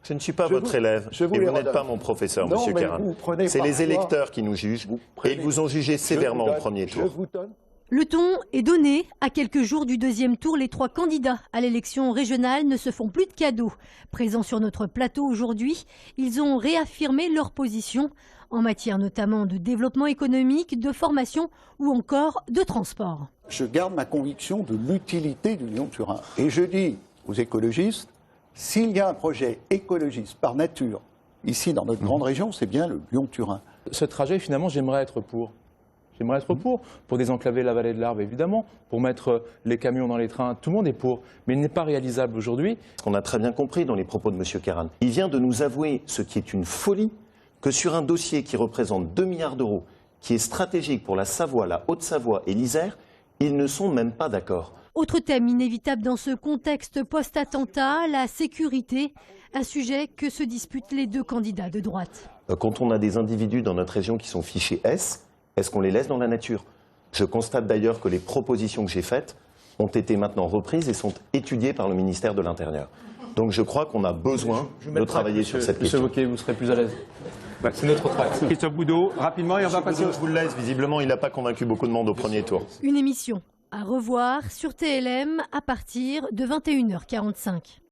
Je ne suis pas votre élève et vous n'êtes pas mon professeur, non, Monsieur mais Karam. C'est les électeurs qui nous jugent et ils vous ont jugé sévèrement au premier tour. Le ton est donné. À quelques jours du deuxième tour, les 3 candidats à l'élection régionale ne se font plus de cadeaux. Présents sur notre plateau aujourd'hui, ils ont réaffirmé leur position en matière notamment de développement économique, de formation ou encore de transport. Je garde ma conviction de l'utilité du Lyon-Turin. Et je dis aux écologistes, s'il y a un projet écologiste par nature, ici dans notre grande région, c'est bien le Lyon-Turin. Ce trajet, finalement, j'aimerais être pour. J'aimerais être pour désenclaver la vallée de l'Arve, évidemment, pour mettre les camions dans les trains, tout le monde est pour, mais il n'est pas réalisable aujourd'hui. Ce qu'on a très bien compris dans les propos de M. Karam, il vient de nous avouer ce qui est une folie, que sur un dossier qui représente 2 milliards d'euros, qui est stratégique pour la Savoie, la Haute-Savoie et l'Isère, ils ne sont même pas d'accord. Autre thème inévitable dans ce contexte post-attentat, la sécurité, un sujet que se disputent les 2 candidats de droite. Quand on a des individus dans notre région qui sont fichés S, est-ce qu'on les laisse dans la nature? Je constate d'ailleurs que les propositions que j'ai faites ont été maintenant reprises et sont étudiées par le ministère de l'Intérieur. Donc je crois qu'on a besoin de travailler sur cette question. Monsieur Wauquiez, vous serez plus à l'aise. C'est notre tract. Christophe Boudot, rapidement, et on va passer Je vous le laisse, visiblement il n'a pas convaincu beaucoup de monde au premier tour. Une émission à revoir sur TLM à partir de 21h45.